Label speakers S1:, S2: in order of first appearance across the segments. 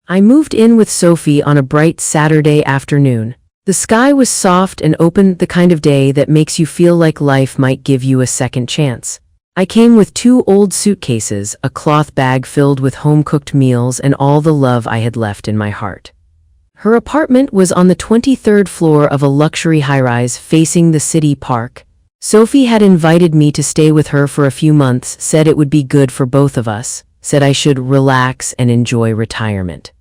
S1: I moved in with Sophie on a bright Saturday afternoon. The sky was soft and open, the kind of day that makes you feel like life might give you a second chance. I came with 2 old suitcases, a cloth bag filled with home-cooked meals, and all the love I had left in my heart. Her apartment was on the 23rd floor of a luxury high-rise facing the city park. Sophie had invited me to stay with her for a few months, said it would be good for both of us, said I should relax and enjoy retirement.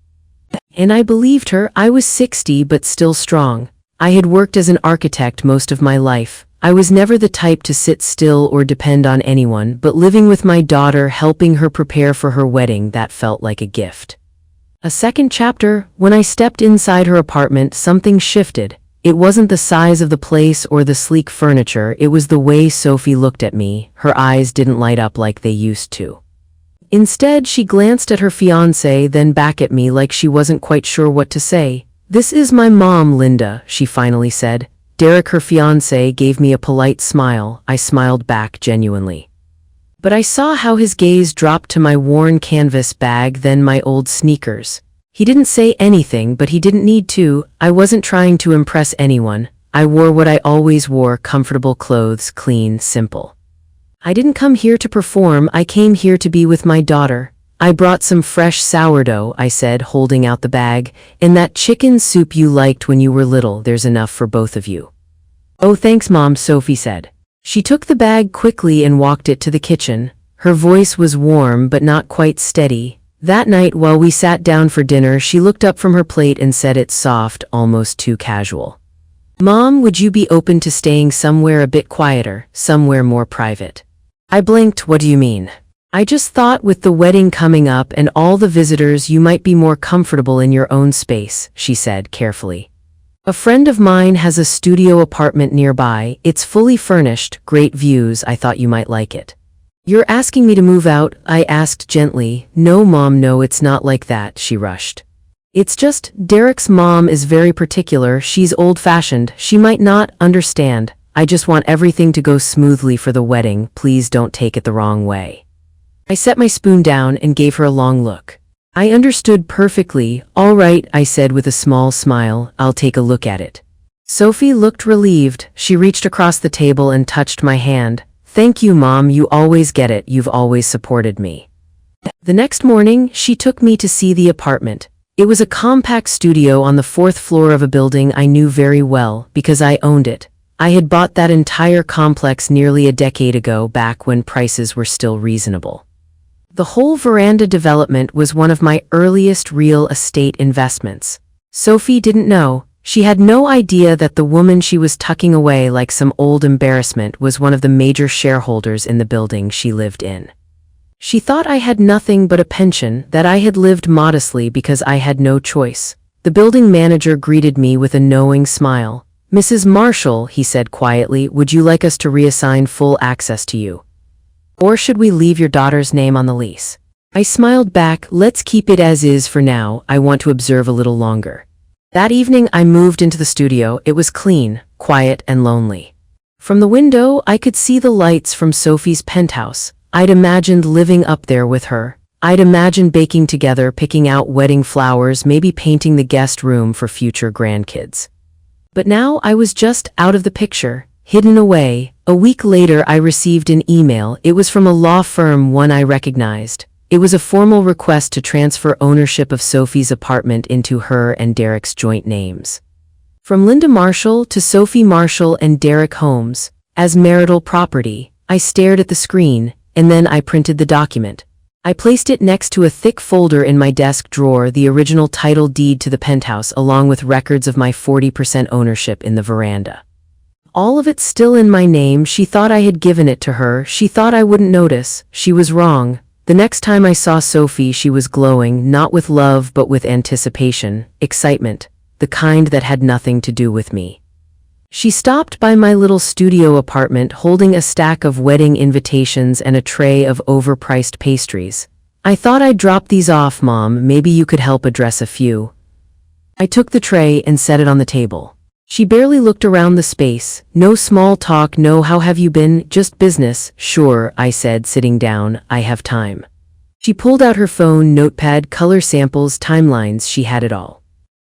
S1: And I believed her. I was 60 but still strong. I had worked as an architect most of my life. I was never the type to sit still or depend on anyone, but living with my daughter, helping her prepare for her wedding, that felt like a gift. A second chapter. When I stepped inside her apartment, something shifted. It wasn't the size of the place or the sleek furniture, it was the way Sophie looked at me. Her eyes didn't light up like they used to. Instead, she glanced at her fiancé, then back at me like she wasn't quite sure what to say. "This is my mom, Linda," she finally said. Derek, her fiancé, gave me a polite smile. I smiled back genuinely. But I saw how his gaze dropped to my worn canvas bag, then my old sneakers. He didn't say anything, but he didn't need to. I wasn't trying to impress anyone. I wore what I always wore, comfortable clothes, clean, simple. I didn't come here to perform, I came here to be with my daughter. "I brought some fresh sourdough," I said, holding out the bag. "And that chicken soup you liked when you were little, there's enough for both of you." "Oh, thanks, Mom," Sophie said. She took the bag quickly and walked it to the kitchen. Her voice was warm but not quite steady. That night, while we sat down for dinner, she looked up from her plate and said it soft, almost too casual. "Mom, would you be open to staying somewhere a bit quieter, somewhere more private?" I blinked. "What do you mean?" "I just thought with the wedding coming up and all the visitors, you might be more comfortable in your own space," she said carefully. "A friend of mine has a studio apartment nearby. It's fully furnished, great views. I thought you might like it." "You're asking me to move out?" I asked gently. "No, Mom, no, it's not like that," she rushed. "It's just, Derek's mom is very particular. She's old-fashioned. She might not understand. I just want everything to go smoothly for the wedding. Please don't take it the wrong way." I set my spoon down and gave her a long look. I understood perfectly. "All right," I said with a small smile. "I'll take a look at it." Sophie looked relieved. She reached across the table and touched my hand. "Thank you, Mom. You always get it. You've always supported me." The next morning, she took me to see the apartment. It was a compact studio on the 4th floor of a building I knew very well because I owned it. I had bought that entire complex nearly a decade ago, back when prices were still reasonable. The whole veranda development was one of my earliest real estate investments. Sophie didn't know. She had no idea that the woman she was tucking away like some old embarrassment was one of the major shareholders in the building she lived in. She thought I had nothing but a pension, that I had lived modestly because I had no choice. The building manager greeted me with a knowing smile. "Mrs. Marshall," he said quietly, "would you like us to reassign full access to you? Or should we leave your daughter's name on the lease?" I smiled back. "Let's keep it as is for now. I want to observe a little longer." That evening I moved into the studio. It was clean, quiet, and lonely. From the window, I could see the lights from Sophie's penthouse. I'd imagined living up there with her. I'd imagined baking together, picking out wedding flowers, maybe painting the guest room for future grandkids. But now I was just out of the picture, hidden away. A week later I received an email. It was from a law firm, one I recognized. It was a formal request to transfer ownership of Sophie's apartment into her and Derek's joint names. From Linda Marshall to Sophie Marshall and Derek Holmes, as marital property. I stared at the screen, and then I printed the document. I placed it next to a thick folder in my desk drawer, the original title deed to the penthouse, along with records of my 40% ownership in the veranda. All of it still in my name. She thought I had given it to her. She thought I wouldn't notice. She was wrong. The next time I saw Sophie, she was glowing, not with love but with anticipation, excitement, the kind that had nothing to do with me. She stopped by my little studio apartment holding a stack of wedding invitations and a tray of overpriced pastries. "I thought I'd drop these off, Mom. Maybe you could help address a few." I took the tray and set it on the table. She barely looked around the space. "No small talk, no how have you been, just business." "Sure," I said, sitting down. "I have time." She pulled out her phone, notepad, color samples, timelines, she had it all.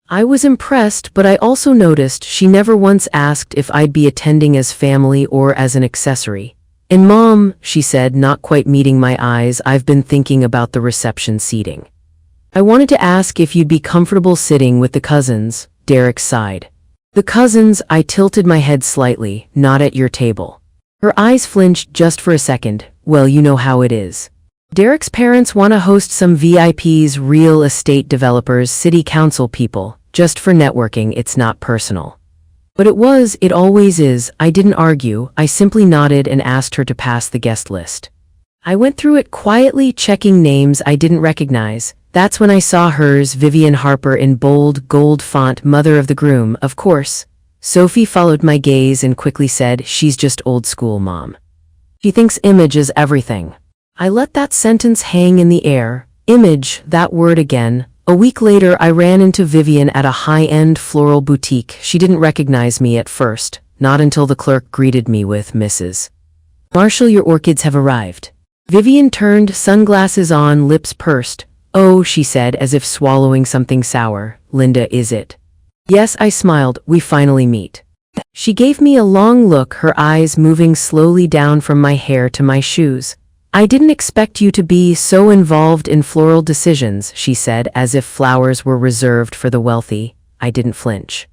S1: I was impressed, but I also noticed she never once asked if I'd be attending as family or as an accessory. "And Mom," she said, not quite meeting my eyes, "I've been thinking about the reception seating. I wanted to ask if you'd be comfortable sitting with the cousins." Derek sighed. "The cousins?" I tilted my head slightly. "Not at your table." Her eyes flinched just for a second. "Well, you know how it is. Derek's parents want to host some VIPs, real estate developers, city council people. Just for networking, it's not personal." But it always is. I didn't argue. I simply nodded and asked her to pass the guest list. I went through it quietly, checking names I didn't recognize. That's when I saw hers, Vivian Harper, in bold, gold font, mother of the groom, of course. Sophie followed my gaze and quickly said, "She's just old school, Mom. She thinks image is everything." I let that sentence hang in the air. Image, that word again. A week later, I ran into Vivian at a high-end floral boutique. She didn't recognize me at first, not until the clerk greeted me with, "Mrs. Marshall, your orchids have arrived." Vivian turned, sunglasses on, lips pursed. "Oh," she said, as if swallowing something sour. "Linda, is it?" "Yes," I smiled. "We finally meet." She gave me a long look, her eyes moving slowly down from my hair to my shoes. "I didn't expect you to be so involved in floral decisions," she said, as if flowers were reserved for the wealthy. I didn't flinch.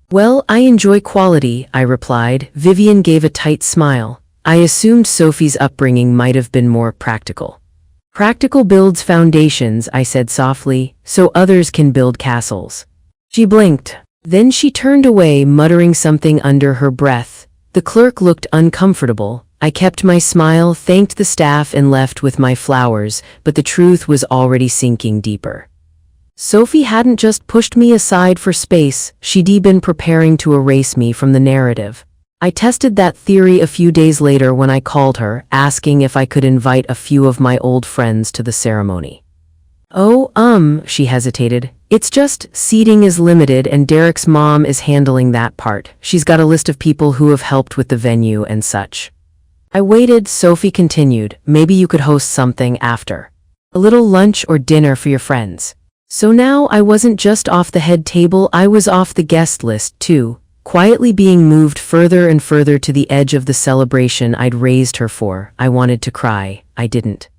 S1: "Well, I enjoy quality," I replied. Vivian gave a tight smile. I assumed Sophie's upbringing might have been more practical. "Practical builds foundations," I said softly, "so others can build castles." She blinked. Then she turned away, muttering something under her breath. The clerk looked uncomfortable. I kept my smile, thanked the staff, and left with my flowers, but the truth was already sinking deeper. Sophie hadn't just pushed me aside for space, she'd been preparing to erase me from the narrative. I tested that theory a few days later when I called her, asking if I could invite a few of my old friends to the ceremony. "Oh, she hesitated. "It's just, seating is limited and Derek's mom is handling that part. She's got a list of people who have helped with the venue and such." I waited. Sophie continued, "Maybe you could host something after. A little lunch or dinner for your friends." So now I wasn't just off the head table, I was off the guest list too, quietly being moved further and further to the edge of the celebration I'd raised her for. I wanted to cry. I didn't.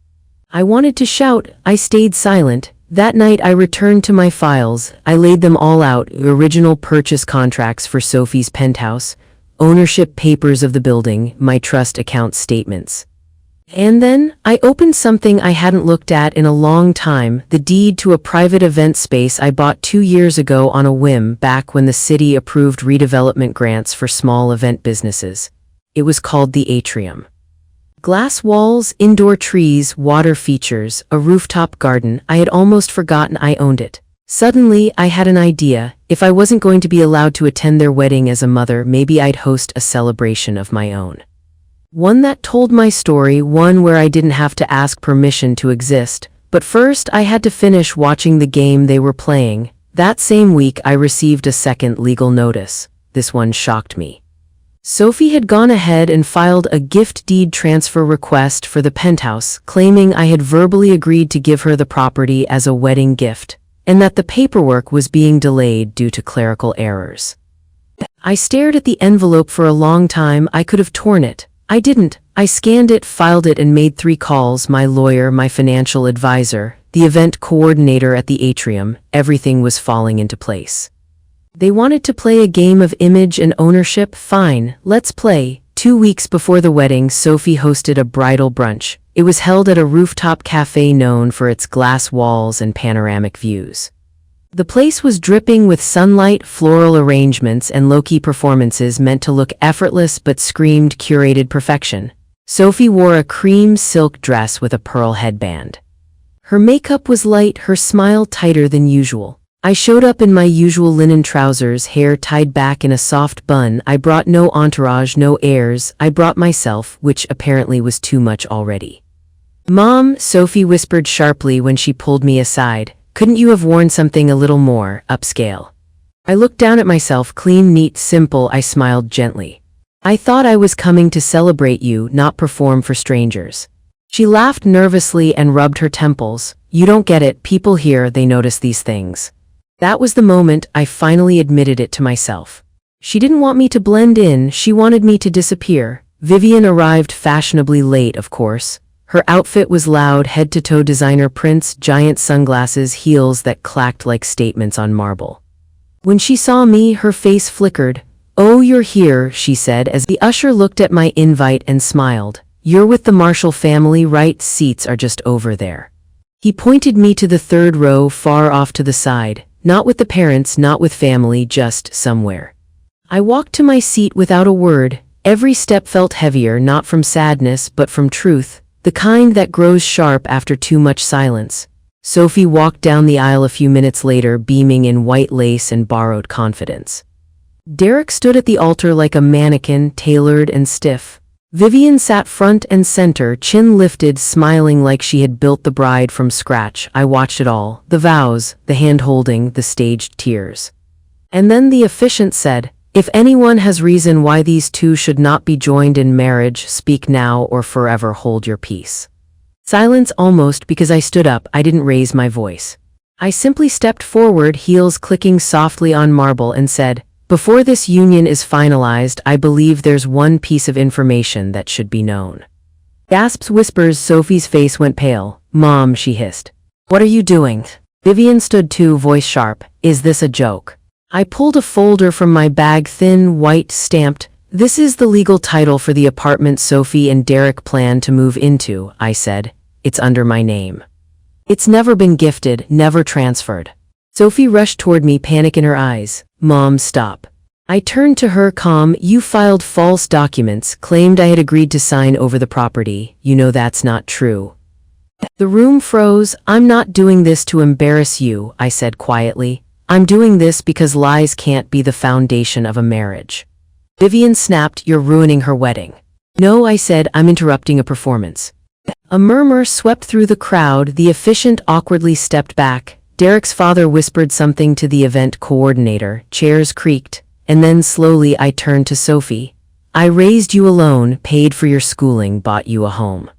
S1: I wanted to shout. I stayed silent. That night I returned to my files. I laid them all out, original purchase contracts for Sophie's penthouse, ownership papers of the building, my trust account statements. And then, I opened something I hadn't looked at in a long time, the deed to a private event space I bought 2 years ago on a whim, back when the city approved redevelopment grants for small event businesses. It was called the Atrium. Glass walls, indoor trees, water features, a rooftop garden. I had almost forgotten I owned it. Suddenly, I had an idea. If I wasn't going to be allowed to attend their wedding as a mother, maybe I'd host a celebration of my own. One that told my story, one where I didn't have to ask permission to exist. But first, I had to finish watching the game they were playing. That same week, I received a second legal notice. This one shocked me. Sophie had gone ahead and filed a gift deed transfer request for the penthouse, claiming I had verbally agreed to give her the property as a wedding gift, and that the paperwork was being delayed due to clerical errors. I stared at the envelope for a long time. I could have torn it. I didn't. I scanned it, filed it, and made 3 calls: my lawyer, my financial advisor, the event coordinator at the Atrium. Everything was falling into place. They wanted to play a game of image and ownership. Fine, let's play. 2 weeks before the wedding, Sophie hosted a bridal brunch. It was held at a rooftop cafe known for its glass walls and panoramic views. The place was dripping with sunlight, floral arrangements, and low-key performances meant to look effortless but screamed curated perfection. Sophie wore a cream silk dress with a pearl headband. Her makeup was light, her smile tighter than usual. I showed up in my usual linen trousers, hair tied back in a soft bun. I brought no entourage, no airs. I brought myself, which apparently was too much already. "Mom," Sophie whispered sharply when she pulled me aside, "couldn't you have worn something a little more upscale?" I looked down at myself, clean, neat, simple. I smiled gently. "I thought I was coming to celebrate you, not perform for strangers." She laughed nervously and rubbed her temples. You don't get it, people here, they notice these things. That was the moment I finally admitted it to myself. She didn't want me to blend in, she wanted me to disappear. Vivian arrived fashionably late, of course. Her outfit was loud, head-to-toe designer prints, giant sunglasses, heels that clacked like statements on marble. When she saw me, her face flickered. "Oh, you're here," she said as the usher looked at my invite and smiled. "You're with the Marshall family, right? Seats are just over there." He pointed me to the third row far off to the side. Not with the parents, not with family, just somewhere. I walked to my seat without a word. Every step felt heavier, not from sadness, but from truth, the kind that grows sharp after too much silence. Sophie walked down the aisle a few minutes later, beaming in white lace and borrowed confidence. Derek stood at the altar like a mannequin, tailored and stiff. Vivian sat front and center, chin lifted, smiling like she had built the bride from scratch. I watched it all, the vows, the hand-holding, the staged tears. And then the officiant said, "If anyone has reason why these two should not be joined in marriage, speak now or forever hold your peace." Silence almost, because I stood up, I didn't raise my voice. I simply stepped forward, heels clicking softly on marble, and said, "Before this union is finalized, I believe there's one piece of information that should be known." Gasps, whispers, Sophie's face went pale. "Mom," she hissed. "What are you doing?" Vivian stood too, voice sharp. "Is this a joke?" I pulled a folder from my bag, thin, white, stamped. "This is the legal title for the apartment Sophie and Derek plan to move into," I said. "It's under my name. It's never been gifted, never transferred." Sophie rushed toward me, panic in her eyes. "Mom, stop." I turned to her, calm. "You filed false documents, claimed I had agreed to sign over the property. You know that's not true." The room froze. "I'm not doing this to embarrass you," I said quietly. "I'm doing this because lies can't be the foundation of a marriage." Vivian snapped, "You're ruining her wedding." "No," I said, "I'm interrupting a performance." A murmur swept through the crowd. The officiant awkwardly stepped back. Derek's father whispered something to the event coordinator. Chairs creaked. And then slowly I turned to Sophie. "I raised you alone, paid for your schooling, bought you a home.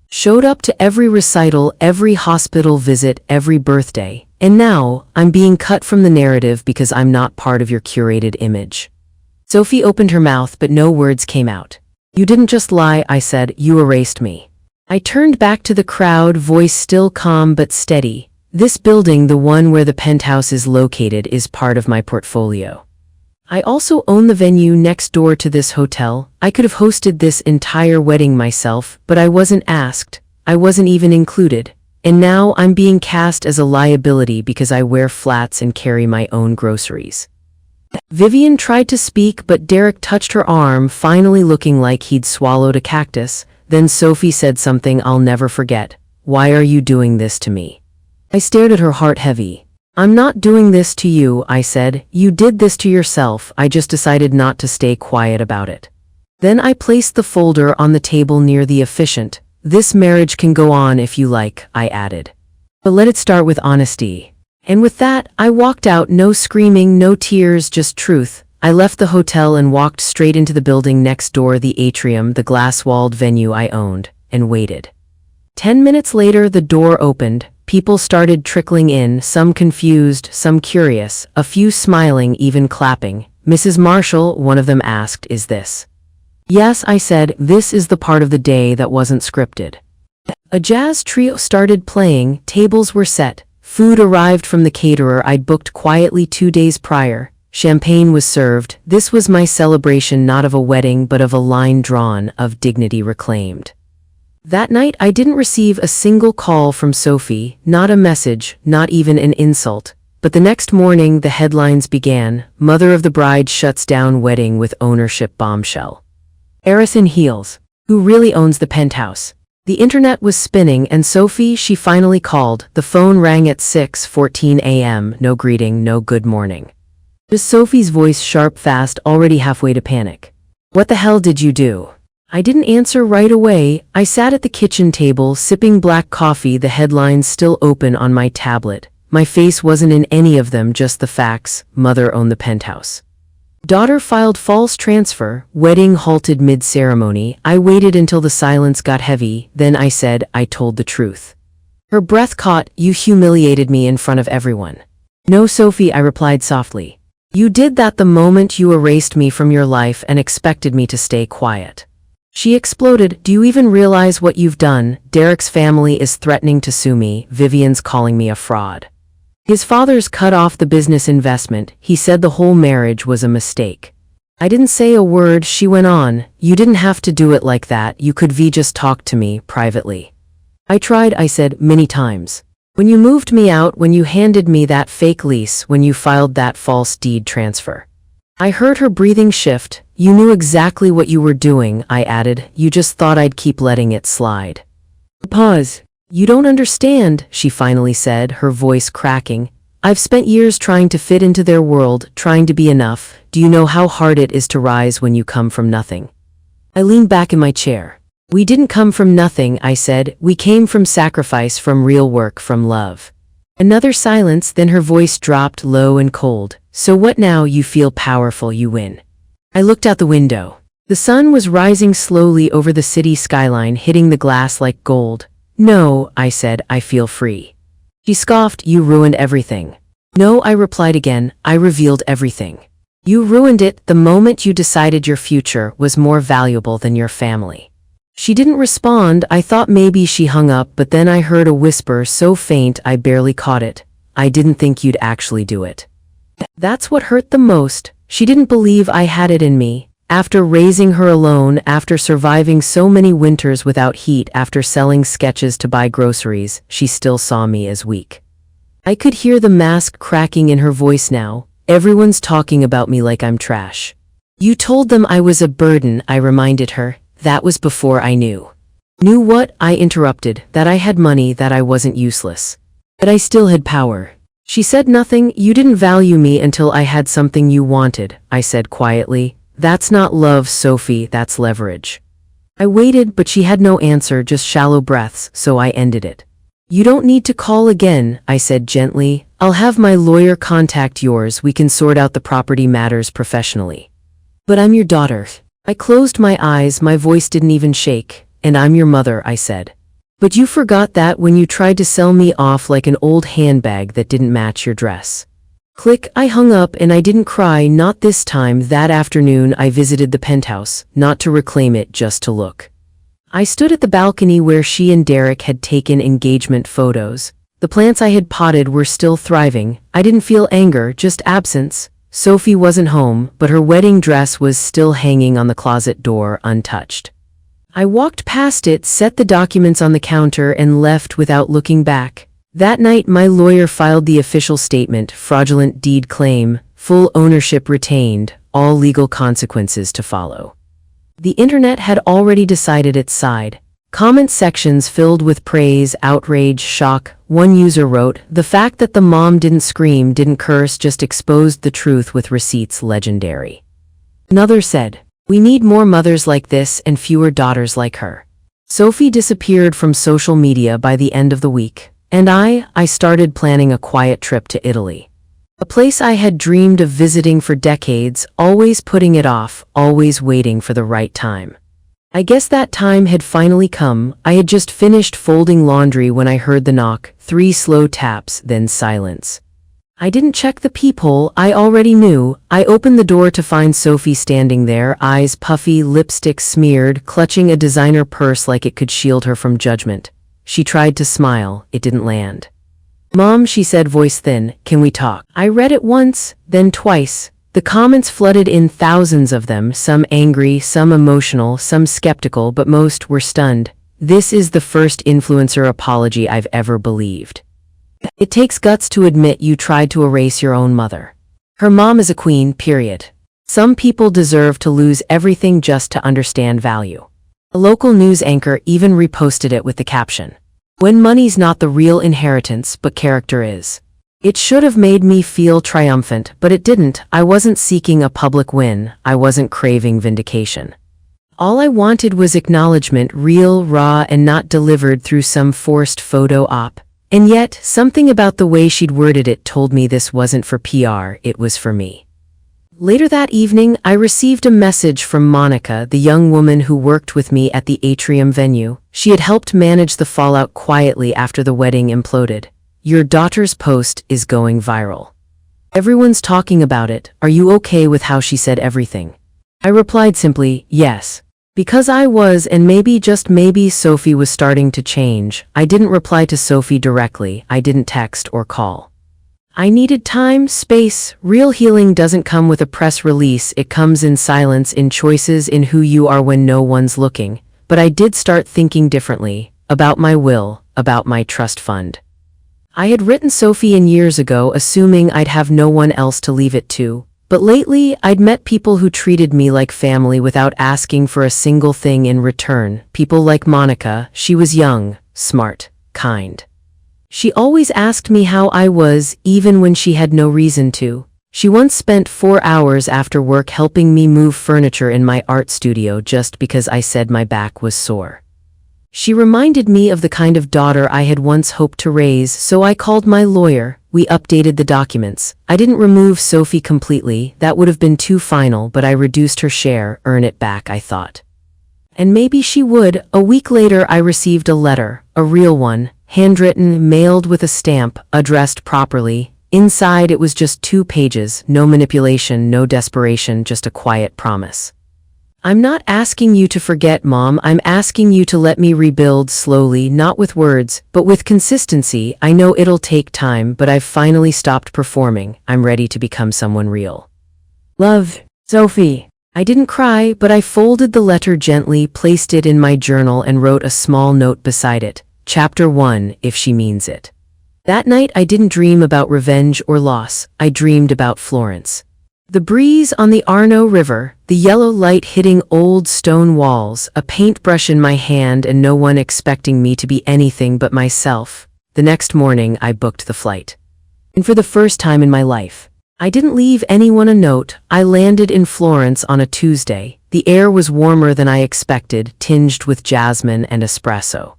S1: Showed up to every recital, every hospital visit, every birthday. And now, I'm being cut from the narrative because I'm not part of your curated image." Sophie opened her mouth, but no words came out. "You didn't just lie," I said, "you erased me." I turned back to the crowd, voice still calm but steady. "This building, the one where the Penthouse is located, is part of my portfolio. I also own the venue next door to this hotel. I could have hosted this entire wedding myself, but I wasn't asked. I wasn't even included. And now I'm being cast as a liability because I wear flats and carry my own groceries." Vivian tried to speak, but Derek touched her arm, finally looking like he'd swallowed a cactus. Then Sophie said something I'll never forget. "Why are you doing this to me?" I stared at her, heart heavy. "I'm not doing this to you," I said. "You did this to yourself. I just decided not to stay quiet about it." Then I placed the folder on the table near the officiant. "This marriage can go on if you like," I added. "But let it start with honesty." And with that, I walked out, no screaming, no tears, just truth. I left the hotel and walked straight into the building next door, the atrium, the glass-walled venue I owned, and waited. 10 minutes later, the door opened. People started trickling in, some confused, some curious, a few smiling, even clapping. "Mrs. Marshall," one of them asked, "is this?" "Yes," I said, "this is the part of the day that wasn't scripted." A jazz trio started playing, tables were set. Food arrived from the caterer I'd booked quietly 2 days prior. Champagne was served. This was my celebration, not of a wedding, but of a line drawn, of dignity reclaimed. That night, I didn't receive a single call from Sophie, not a message, not even an insult. But the next morning, the headlines began. Mother of the bride shuts down wedding with ownership bombshell. Heiress in heels. Who really owns the penthouse? The internet was spinning, and Sophie, she finally called. The phone rang at 6:14 a.m. No greeting, no good morning. Just Sophie's voice, sharp, fast, already halfway to panic. "What the hell did you do?" I didn't answer right away. I sat at the kitchen table, sipping black coffee, the headlines still open on my tablet. My face wasn't in any of them, just the facts. Mother owned the penthouse. Daughter filed false transfer, wedding halted mid-ceremony. I waited until the silence got heavy, then I said, I told the truth. Her breath caught, you humiliated me in front of everyone. No, Sophie, I replied softly. You did that the moment you erased me from your life and expected me to stay quiet. She exploded, do you even realize what you've done? Derek's family is threatening to sue me, Vivian's calling me a fraud. His father's cut off the business investment, he said the whole marriage was a mistake. I didn't say a word, she went on, you didn't have to do it like that, you could just talk to me, privately. I tried, I said, many times. When you moved me out, when you handed me that fake lease, when you filed that false deed transfer. I heard her breathing shift, you knew exactly what you were doing, I added, you just thought I'd keep letting it slide. Pause. You don't understand, she finally said, her voice cracking. I've spent years trying to fit into their world, trying to be enough. Do you know how hard it is to rise when you come from nothing? I leaned back in my chair. We didn't come from nothing, I said. We came from sacrifice, from real work, from love. Another silence, then her voice dropped low and cold. So what now? You feel powerful, you win. I looked out the window. The sun was rising slowly over the city skyline, hitting the glass like gold. No, I said, I feel free. She scoffed, you ruined everything. No, I replied again, I revealed everything. You ruined it the moment you decided your future was more valuable than your family. She didn't respond. I thought maybe she hung up, but then I heard a whisper so faint I barely caught it. I didn't think you'd actually do it. That's what hurt the most. She didn't believe I had it in me. After raising her alone, after surviving so many winters without heat, after selling sketches to buy groceries, she still saw me as weak. I could hear the mask cracking in her voice now. Everyone's talking about me like I'm trash. You told them I was a burden, I reminded her. That was before I knew. Knew what? I interrupted. That I had money, that I wasn't useless. That I still had power. She said nothing. You didn't value me until I had something you wanted, I said quietly. That's not love, Sophie, that's leverage. I waited, but she had no answer, just shallow breaths, so I ended it. You don't need to call again, I said gently. I'll have my lawyer contact yours, we can sort out the property matters professionally. But I'm your daughter. I closed my eyes, my voice didn't even shake. And I'm your mother, I said. But you forgot that when you tried to sell me off like an old handbag that didn't match your dress. Click, I hung up and I didn't cry, not this time. That afternoon I visited the penthouse, not to reclaim it, just to look. I stood at the balcony where she and Derek had taken engagement photos. The plants I had potted were still thriving. I didn't feel anger, just absence. Sophie wasn't home, but her wedding dress was still hanging on the closet door, untouched. I walked past it, set the documents on the counter, and left without looking back. That night my lawyer filed the official statement, fraudulent deed claim, full ownership retained, all legal consequences to follow. The internet had already decided its side. Comment sections filled with praise, outrage, shock. One user wrote, the fact that the mom didn't scream, didn't curse, just exposed the truth with receipts, legendary. Another said, we need more mothers like this and fewer daughters like her. Sophie disappeared from social media by the end of the week. And I started planning a quiet trip to Italy. A place I had dreamed of visiting for decades, always putting it off, always waiting for the right time. I guess that time had finally come. I had just finished folding laundry when I heard the knock, 3 slow taps, then silence. I didn't check the peephole, I already knew. I opened the door to find Sophie standing there, eyes puffy, lipstick smeared, clutching a designer purse like it could shield her from judgment. She tried to smile, it didn't land. Mom, she said, voice thin, can we talk? I read it once, then twice. The comments flooded in, thousands of them, some angry, some emotional, some skeptical, but most were stunned. This is the first influencer apology I've ever believed. It takes guts to admit you tried to erase your own mother. Her mom is a queen, period. Some people deserve to lose everything just to understand value. A local news anchor even reposted it with the caption, when money's not the real inheritance, but character is. It should have made me feel triumphant, but it didn't. I wasn't seeking a public win. I wasn't craving vindication. All I wanted was acknowledgement, real, raw, and not delivered through some forced photo op. And yet, something about the way she'd worded it told me this wasn't for PR, it was for me. Later that evening, I received a message from Monica, the young woman who worked with me at the Atrium venue. She had helped manage the fallout quietly after the wedding imploded. Your daughter's post is going viral. Everyone's talking about it. Are you okay with how she said everything? I replied simply, yes. Because I was, and maybe just maybe Sophie was starting to change. I didn't reply to Sophie directly. I didn't text or call. I needed time, space. Real healing doesn't come with a press release. It comes in silence, in choices, in who you are when no one's looking. But I did start thinking differently. About my will, about my trust fund. I had written Sophie in years ago, assuming I'd have no one else to leave it to. But lately, I'd met people who treated me like family without asking for a single thing in return. People like Monica. She was young, smart, kind. She always asked me how I was, even when she had no reason to. She once spent 4 hours after work helping me move furniture in my art studio just because I said my back was sore. She reminded me of the kind of daughter I had once hoped to raise, so I called my lawyer. We updated the documents. I didn't remove Sophie completely, that would have been too final, but I reduced her share, earn it back, I thought. And maybe she would. A week later I received a letter, a real one, handwritten, mailed with a stamp, addressed properly. Inside it was just 2 pages, no manipulation, no desperation, just a quiet promise. I'm not asking you to forget, Mom. I'm asking you to let me rebuild slowly, not with words, but with consistency. I know it'll take time, but I've finally stopped performing. I'm ready to become someone real. Love, Sophie. I didn't cry, but I folded the letter gently, placed it in my journal, and wrote a small note beside it. Chapter 1, if she means it. That night I didn't dream about revenge or loss. I dreamed about Florence. The breeze on the Arno River, the yellow light hitting old stone walls, a paintbrush in my hand, and no one expecting me to be anything but myself. The next morning I booked the flight. And for the first time in my life, I didn't leave anyone a note. I landed in Florence on a Tuesday. The air was warmer than I expected, tinged with jasmine and espresso.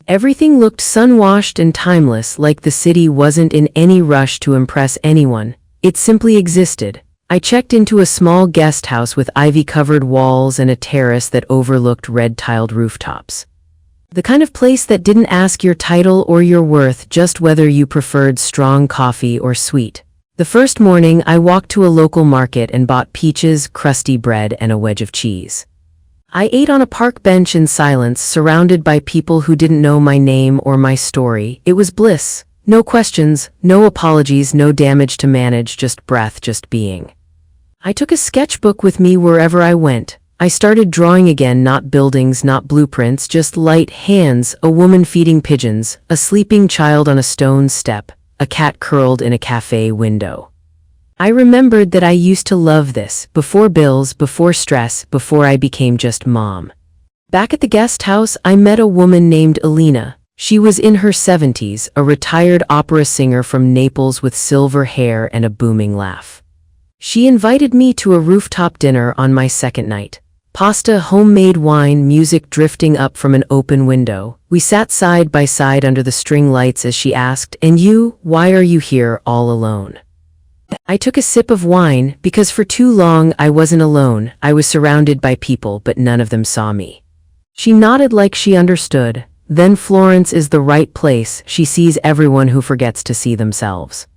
S1: Everything looked sun-washed and timeless, like the city wasn't in any rush to impress anyone. It simply existed. I checked into a small guest house with ivy-covered walls and a terrace that overlooked red-tiled rooftops. The kind of place that didn't ask your title or your worth, just whether you preferred strong coffee or sweet. The first morning, I walked to a local market and bought peaches, crusty bread, and a wedge of cheese. I ate on a park bench in silence, surrounded by people who didn't know my name or my story. It was bliss. No questions, no apologies, no damage to manage, just breath, just being. I took a sketchbook with me wherever I went. I started drawing again, not buildings, not blueprints, just light hands, a woman feeding pigeons, a sleeping child on a stone step, a cat curled in a cafe window. I remembered that I used to love this, before bills, before stress, before I became just Mom. Back at the guest house, I met a woman named Alina. She was in her 70s, a retired opera singer from Naples with silver hair and a booming laugh. She invited me to a rooftop dinner on my second night. Pasta, homemade wine, music drifting up from an open window. We sat side by side under the string lights as she asked, "And you, why are you here all alone?" I took a sip of wine, because for too long I wasn't alone. I was surrounded by people, but none of them saw me. She nodded like she understood. Then Florence is the right place. She sees everyone who forgets to see themselves.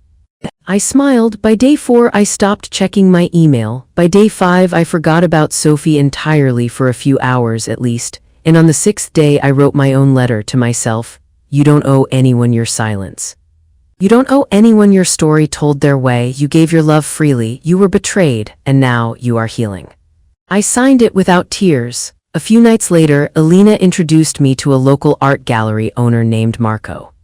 S1: I smiled. By day 4, I stopped checking my email. By day 5, I forgot about Sophie entirely for a few hours at least. And on the 6th day, I wrote my own letter to myself. You don't owe anyone your silence. You don't owe anyone your story told their way. You gave your love freely. You were betrayed, and now you are healing. I signed it without tears. A few nights later, Alina introduced me to a local art gallery owner named Marco.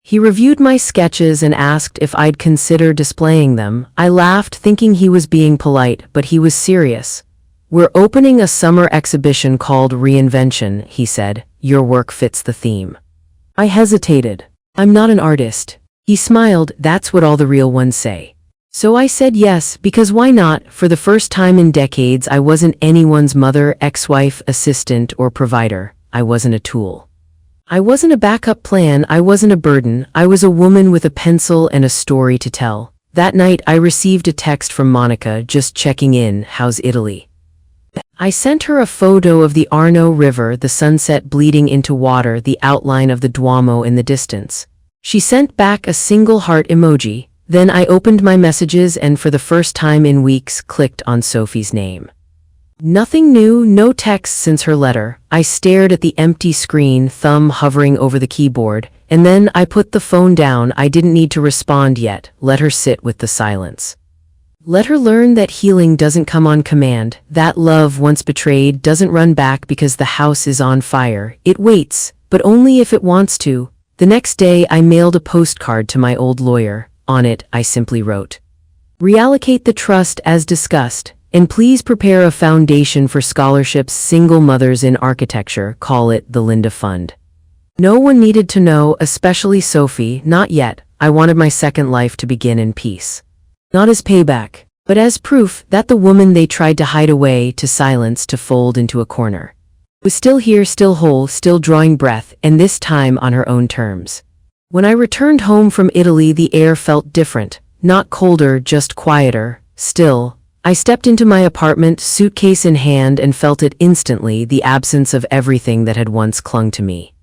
S1: He reviewed my sketches and asked if I'd consider displaying them. I laughed, thinking he was being polite, but he was serious. We're opening a summer exhibition called Reinvention, he said. Your work fits the theme. I hesitated. I'm not an artist. He smiled. That's what all the real ones say. So I said yes, because why not? For the first time in decades, I wasn't anyone's mother, ex-wife, assistant, or provider. I wasn't a tool. I wasn't a backup plan. I wasn't a burden. I was a woman with a pencil and a story to tell. That night I received a text from Monica just checking in, how's Italy? I sent her a photo of the Arno River, the sunset bleeding into water, the outline of the Duomo in the distance. She sent back a single heart emoji. Then I opened my messages and for the first time in weeks clicked on Sophie's name. Nothing new, no text since her letter. I stared at the empty screen, thumb hovering over the keyboard, and then I put the phone down. I didn't need to respond yet. Let her sit with the silence. Let her learn that healing doesn't come on command, that love once betrayed doesn't run back because the house is on fire. It waits, but only if it wants to. The next day I mailed a postcard to my old lawyer. On it, I simply wrote, "Reallocate the trust as discussed, and please prepare a foundation for scholarships, single mothers in architecture, call it the Linda Fund." No one needed to know, especially Sophie, not yet. I wanted my second life to begin in peace. Not as payback, but as proof that the woman they tried to hide away, to silence, to fold into a corner, was still here, still whole, still drawing breath, and this time on her own terms. When I returned home from Italy, the air felt different, not colder, just quieter, still. I stepped into my apartment, suitcase in hand, and felt it instantly, the absence of everything that had once clung to me.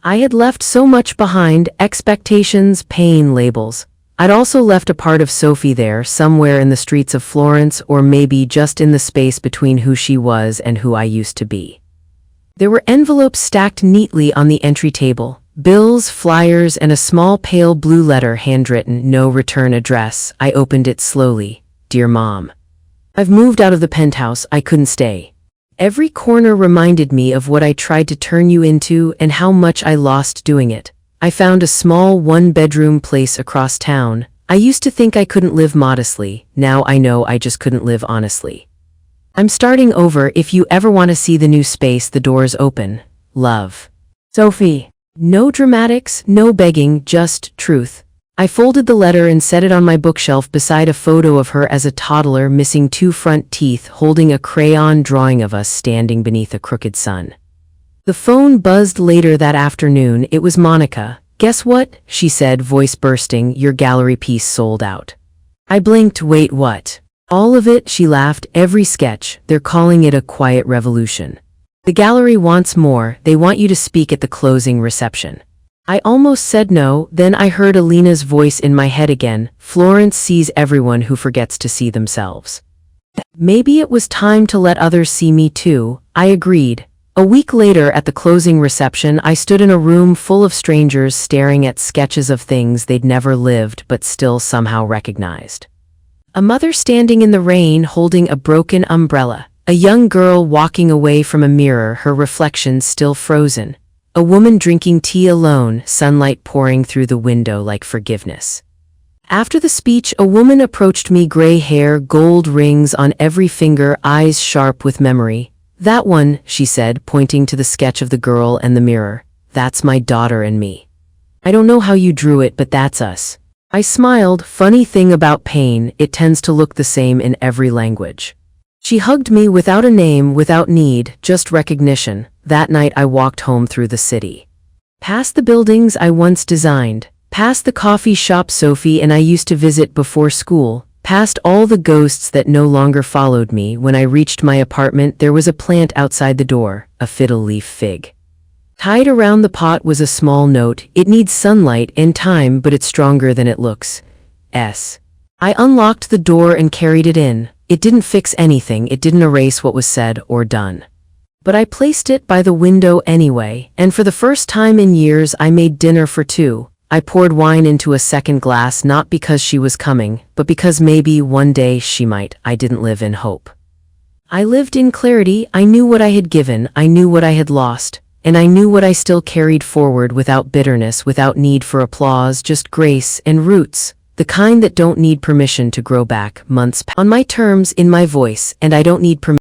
S1: I had left so much behind, expectations, pain, labels. I'd also left a part of Sophie there, somewhere in the streets of Florence, or maybe just in the space between who she was and who I used to be. There were envelopes stacked neatly on the entry table. Bills, flyers, and a small pale blue letter handwritten, no return address. I opened it slowly. Dear Mom, I've moved out of the penthouse. I couldn't stay. Every corner reminded me of what I tried to turn you into and how much I lost doing it. I found a small one-bedroom place across town. I used to think I couldn't live modestly. Now I know I just couldn't live honestly. I'm starting over. If you ever want to see the new space, the door's open. Love. Sophie. No dramatics, no begging, just truth. I folded the letter and set it on my bookshelf beside a photo of her as a toddler, missing 2 front teeth, holding a crayon drawing of us standing beneath a crooked sun. The phone buzzed later that afternoon. It was Monica. Guess what? She said, voice bursting. Your gallery piece sold out. I blinked. Wait, what? All of it, she laughed. Every sketch. They're calling it a quiet revolution. The gallery wants more. They want you to speak at the closing reception. I almost said no, then I heard Alina's voice in my head again. Florence sees everyone who forgets to see themselves. Maybe it was time to let others see me too. I agreed. A week later, at the closing reception, I stood in a room full of strangers staring at sketches of things they'd never lived but still somehow recognized. A mother standing in the rain holding a broken umbrella. A young girl walking away from a mirror, her reflection still frozen. A woman drinking tea alone, sunlight pouring through the window like forgiveness. After the speech, a woman approached me, gray hair, gold rings on every finger, eyes sharp with memory. That one, she said, pointing to the sketch of the girl and the mirror. That's my daughter and me. I don't know how you drew it, but that's us. I smiled. Funny thing about pain, it tends to look the same in every language. She hugged me without a name, without need, just recognition. That night I walked home through the city. Past the buildings I once designed, past the coffee shop Sophie and I used to visit before school, past all the ghosts that no longer followed me. When I reached my apartment, there was a plant outside the door, a fiddle leaf fig. Tied around the pot was a small note. It needs sunlight and time, but it's stronger than it looks. S. I unlocked the door and carried it in. It didn't fix anything, it didn't erase what was said or done. But I placed it by the window anyway, and for the first time in years I made dinner for 2. I poured wine into a second glass, not because she was coming, but because maybe one day she might. I didn't live in hope. I lived in clarity. I knew what I had given, I knew what I had lost, and I knew what I still carried forward, without bitterness, without need for applause, just grace and roots. The kind that don't need permission to grow back. Months on my terms, in my voice, and I don't need permission.